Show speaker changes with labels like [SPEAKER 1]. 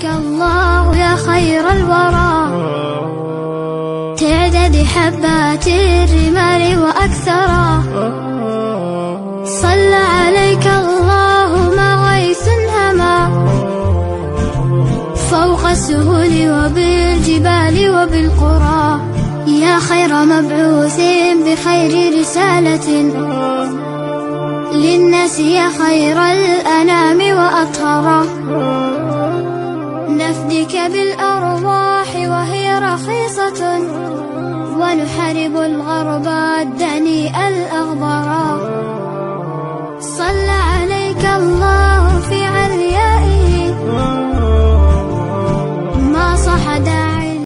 [SPEAKER 1] عليك الله يا خير الورى، تعدد حبات الرمال وأكثرا. صلى عليك الله ما غيث هما، فوق السهول وبالجبال وبالقرى. يا خير مبعوث بخير رسالة للناس، يا خير الأنام وأطهرا. نفديك بالأرواح وهي رخيصة، ونحارب الغرب الدنيء الأغبرا. صلى عليك الله